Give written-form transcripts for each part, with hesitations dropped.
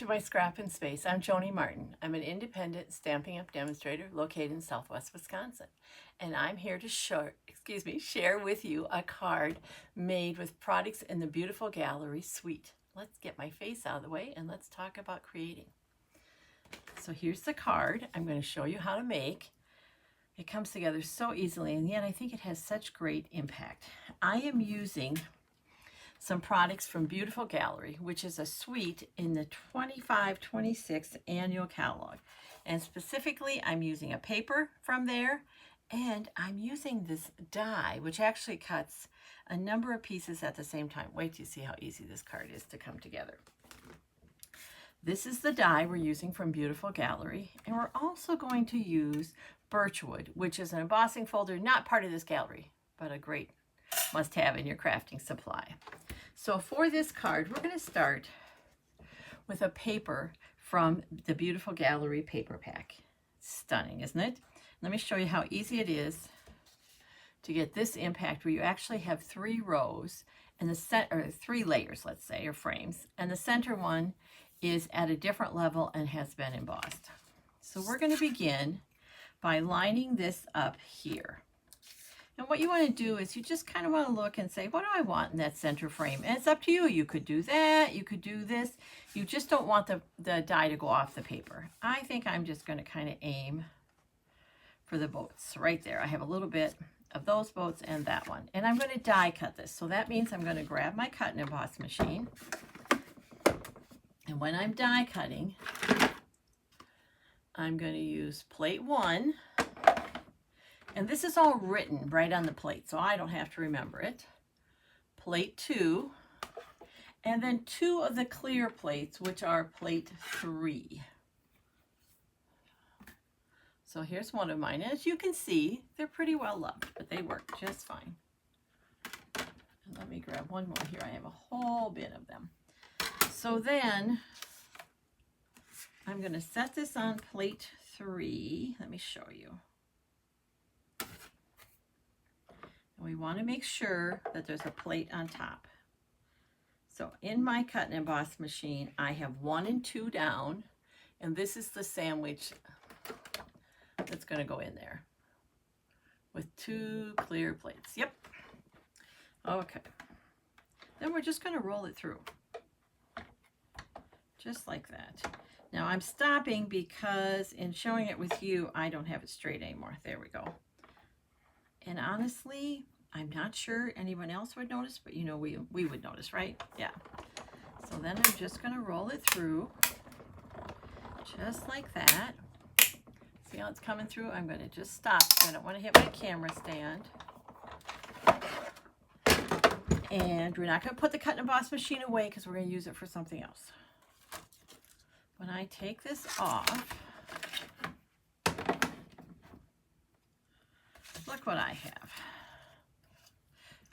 to my Scrappin space. I'm Joni Martin. I'm an independent Stampin' Up demonstrator located in Southwest Wisconsin. And I'm here to share with you a card made with products in the beautiful gallery suite. Let's get my face out of the way and let's talk about creating. So here's the card I'm going to show you how to make. It comes together so easily, and yet I think it has such great impact. I am using some products from Beautiful Gallery, which is a suite in the 25-26 annual catalog. And specifically, I'm using a paper from there, and I'm using this die, which actually cuts a number of pieces at the same time. Wait till you see how easy this card is to come together. This is the die we're using from Beautiful Gallery, and we're also going to use birchwood, which is an embossing folder, not part of this gallery, but a great must-have in your crafting supply. So for this card, we're going to start with a paper from the Beautiful Gallery paper pack. Stunning, isn't it? Let me show you how easy it is to get this impact where you actually have 3 rows and or 3 layers, let's say, or frames, and the center one is at a different level and has been embossed. So we're going to begin by lining this up here. And what you want to do is you just kind of want to look and say, what do I want in that center frame? And it's up to you. You could do that. You could do this. You just don't want the die to go off the paper. I think I'm just going to kind of aim for the boats right there. I have a little bit of those boats and that one. And I'm going to die cut this. So that means I'm going to grab my cut and emboss machine. And when I'm die cutting, I'm going to use plate 1. And this is all written right on the plate, so I don't have to remember it. Plate 2, and then 2 of the clear plates, which are plate 3. So here's one of mine. As you can see, they're pretty well loved, but they work just fine. And let me grab one more here. I have a whole bin of them. So then I'm going to set this on plate 3. Let me show you. We want to make sure that there's a plate on top. So in my cut and emboss machine, I have 1 and 2 down, and this is the sandwich that's going to go in there with 2 clear plates. Yep. Okay. Then we're just going to roll it through. Just like that. Now I'm stopping because in showing it with you, I don't have it straight anymore. There we go. And honestly, I'm not sure anyone else would notice, but you know, we would notice, right? Yeah. So then I'm just going to roll it through just like that. See how it's coming through? I'm going to just stop. I don't want to hit my camera stand. And we're not going to put the cut and emboss machine away because we're going to use it for something else. When I take this off, look what I have.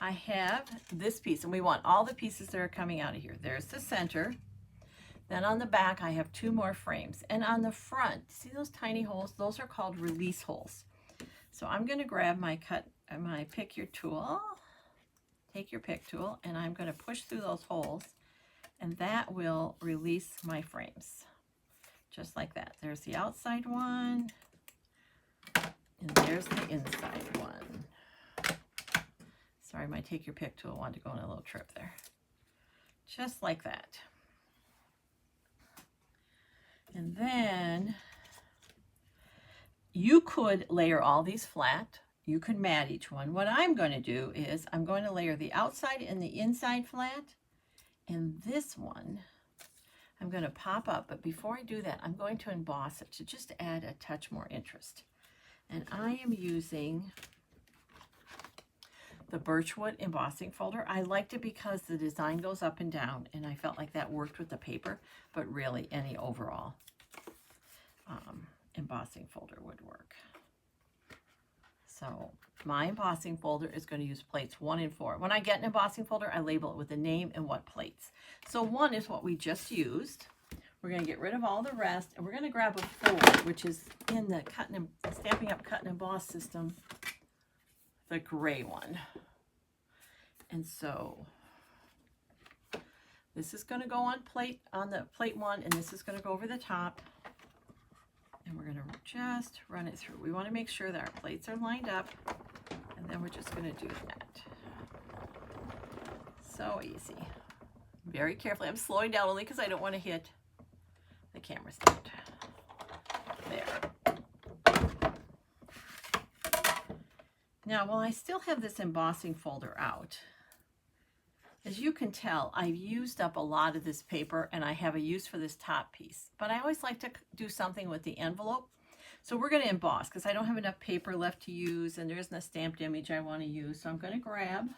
I have this piece, and we want all the pieces that are coming out of here. There's the center. Then on the back, I have 2 more frames. And on the front, see those tiny holes? Those are called release holes. So I'm going to grab my pick your tool, take your pick tool, and I'm going to push through those holes, and that will release my frames. Just like that. There's the outside one. And there's the inside one. Sorry, my take your pick tool wanted to go on a little trip there. Just like that. And then you could layer all these flat. You could mat each one. What I'm going to do is I'm going to layer the outside and the inside flat. And this one I'm going to pop up. But before I do that, I'm going to emboss it to just add a touch more interest. And I am using the birchwood embossing folder. I liked it because the design goes up and down, and I felt like that worked with the paper, but really any overall embossing folder would work. So my embossing folder is going to use plates 1 and 4. When I get an embossing folder, I label it with the name and what plates. So 1 is what we just used. We're going to get rid of all the rest, and we're going to grab a 4, which is in the Stampin' Up cut and emboss system, the gray one. And so This is going to go on the plate 1, and this is going to go over the top. And we're going to just run it through. We want to make sure that our plates are lined up, and then we're just going to do that. So easy. Very carefully. I'm slowing down only because I don't want to hit the camera stand. There. Now, while I still have this embossing folder out, as you can tell, I've used up a lot of this paper and I have a use for this top piece. But I always like to do something with the envelope. So we're going to emboss because I don't have enough paper left to use and there isn't a stamped image I want to use. So I'm going to grab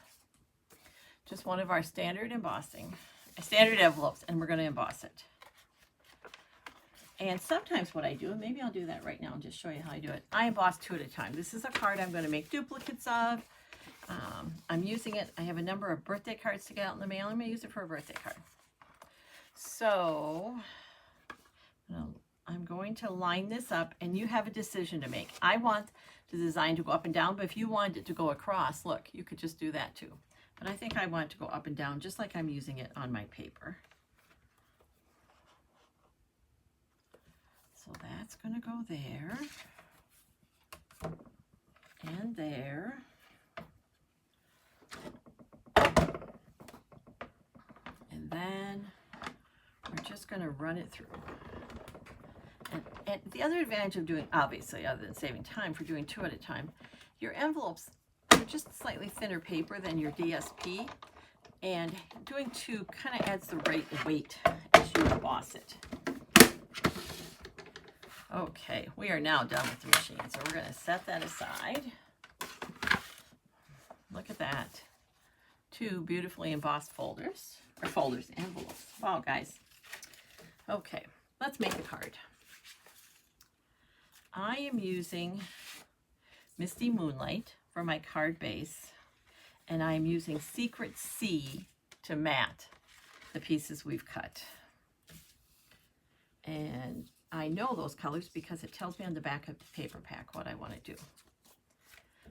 just one of our standard envelopes, and we're going to emboss it. And sometimes what I do, and maybe I'll do that right now and just show you how I do it, I emboss 2 at a time. This is a card I'm going to make duplicates of. I'm using it. I have a number of birthday cards to get out in the mail. I'm going to use it for a birthday card. So I'm going to line this up, and you have a decision to make. I want the design to go up and down, but if you wanted it to go across, look, you could just do that too. But I think I want it to go up and down just like I'm using it on my paper. So that's going to go there and there. And then we're just going to run it through. And the other advantage of doing, obviously, other than saving time for doing 2 at a time, your envelopes are just slightly thinner paper than your DSP. And doing 2 kind of adds the right weight as you emboss it. Okay, we are now done with the machine, so we're going to set that aside. Look at that. 2 beautifully embossed envelopes. Wow, guys. Okay, let's make a card. I am using Misty Moonlight for my card base, and I'm using Secret Sea to mat the pieces we've cut. And I know those colors because it tells me on the back of the paper pack what I want to do.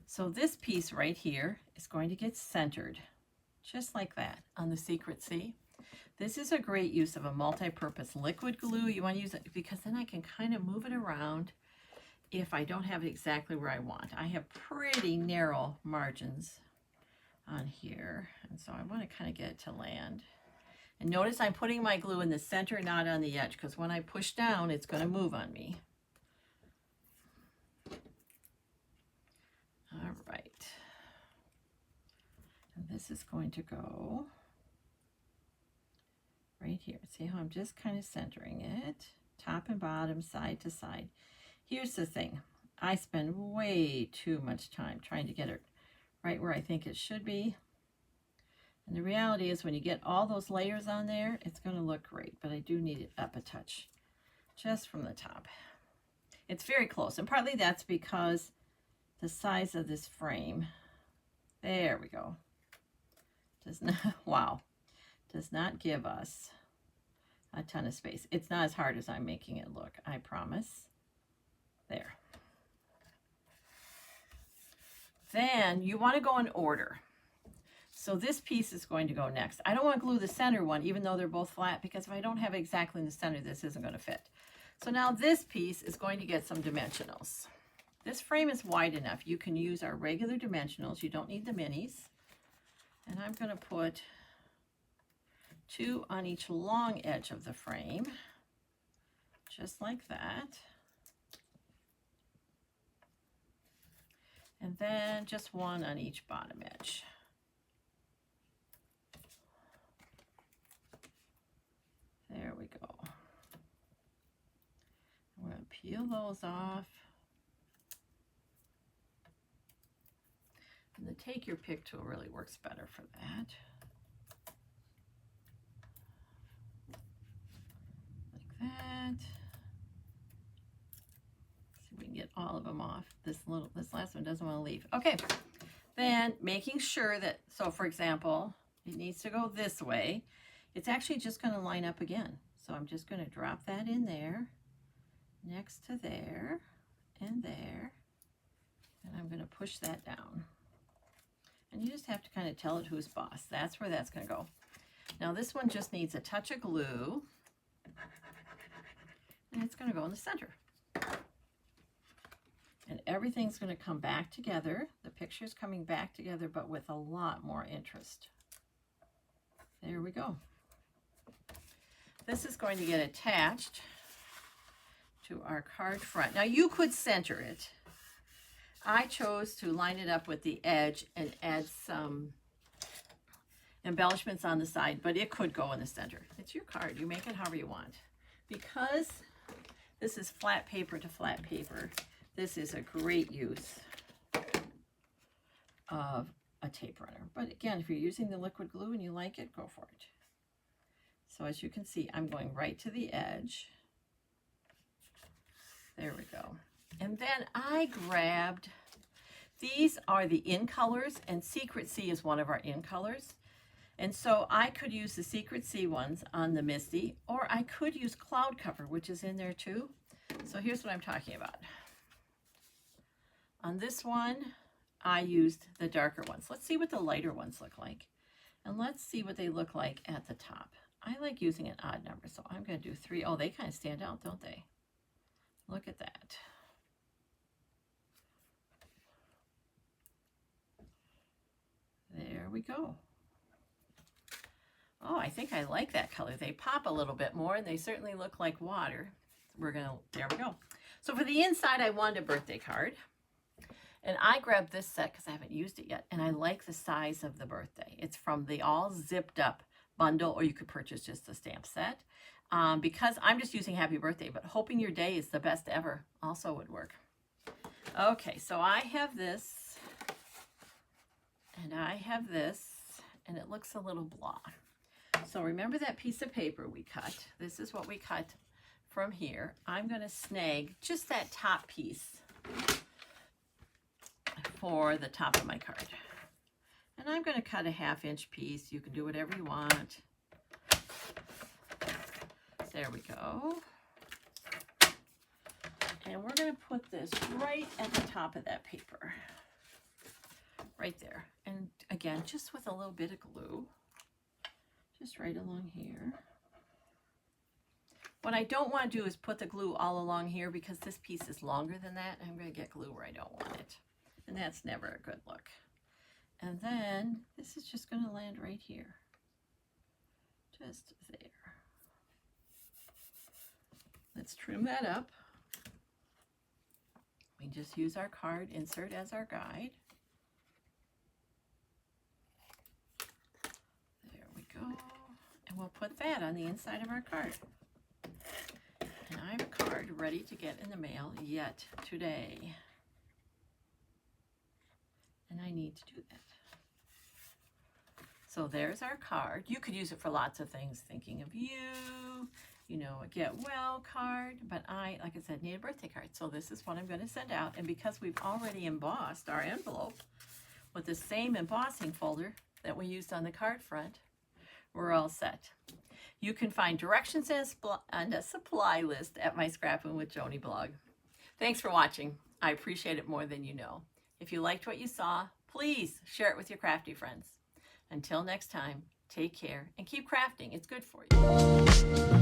So this piece right here is going to get centered just like that on the Secret Sea. This is a great use of a multi-purpose liquid glue. You want to use it because then I can kind of move it around if I don't have it exactly where I want. I have pretty narrow margins on here, and so I want to kind of get it to land. And notice I'm putting my glue in the center, not on the edge, because when I push down, it's going to move on me. All right. And this is going to go right here. See how I'm just kind of centering it, top and bottom, side to side. Here's the thing. I spend way too much time trying to get it right where I think it should be. And the reality is when you get all those layers on there, it's going to look great, but I do need it up a touch, just from the top. It's very close, and partly that's because the size of this frame, there we go, does not, wow, does not give us a ton of space. It's not as hard as I'm making it look, I promise. There. Then you want to go in order. So this piece is going to go next. I don't want to glue the center one, even though they're both flat, because if I don't have it exactly in the center, this isn't going to fit. So now this piece is going to get some dimensionals. This frame is wide enough. You can use our regular dimensionals. You don't need the minis. And I'm going to put 2 on each long edge of the frame, just like that. And then just 1 on each bottom edge. There we go. I'm going to peel those off. And the take your pick tool really works better for that. Like that. See if we can get all of them off. This last one doesn't want to leave. Okay. Then making sure that, so for example, it needs to go this way. It's actually just going to line up again. So I'm just going to drop that in there, next to there, and there. And I'm going to push that down. And you just have to kind of tell it who's boss. That's where that's going to go. Now this one just needs a touch of glue, and it's going to go in the center. And everything's going to come back together. The picture's coming back together, but with a lot more interest. There we go. This is going to get attached to our card front. Now you could center it. I chose to line it up with the edge and add some embellishments on the side, but it could go in the center. It's your card. You make it however you want. Because this is flat paper to flat paper, this is a great use of a tape runner. But again, if you're using the liquid glue and you like it, go for it. So as you can see, I'm going right to the edge. There we go. And then I grabbed, these are the in colors, and Secret Sea is one of our in colors. And so I could use the Secret Sea ones on the Misty, or I could use Cloud Cover, which is in there too. So here's what I'm talking about. On this one, I used the darker ones. Let's see what the lighter ones look like. And let's see what they look like at the top. I like using an odd number, so I'm going to do 3. Oh, they kind of stand out, don't they? Look at that. There we go. Oh, I think I like that color. They pop a little bit more, and they certainly look like water. There we go. So for the inside, I wanted a birthday card. And I grabbed this set because I haven't used it yet, and I like the size of the birthday. It's from the all zipped up bundle, or you could purchase just the stamp set. Because I'm just using Happy Birthday, but hoping your day is the best ever also would work. Okay, so I have this, and I have this, and it looks a little blah. So remember that piece of paper we cut? This is what we cut from here. I'm going to snag just that top piece for the top of my card. And I'm going to cut a 1/2 inch piece. You can do whatever you want. There we go. And we're going to put this right at the top of that paper. Right there. And again, just with a little bit of glue. Just right along here. What I don't want to do is put the glue all along here because this piece is longer than that. I'm going to get glue where I don't want it. And that's never a good look. And then this is just going to land right here. Just there. Let's trim that up. We just use our card insert as our guide. There we go. And we'll put that on the inside of our card. And I have a card ready to get in the mail yet today. And I need to do that. So there's our card. You could use it for lots of things. Thinking of you, you know, a get well card. But I, like I said, need a birthday card. So this is what I'm going to send out. And because we've already embossed our envelope with the same embossing folder that we used on the card front, we're all set. You can find directions and a supply list at my Scrappin with Joni blog. Thanks for watching. I appreciate it more than you know. If you liked what you saw, please share it with your crafty friends. Until next time, take care and keep crafting. It's good for you.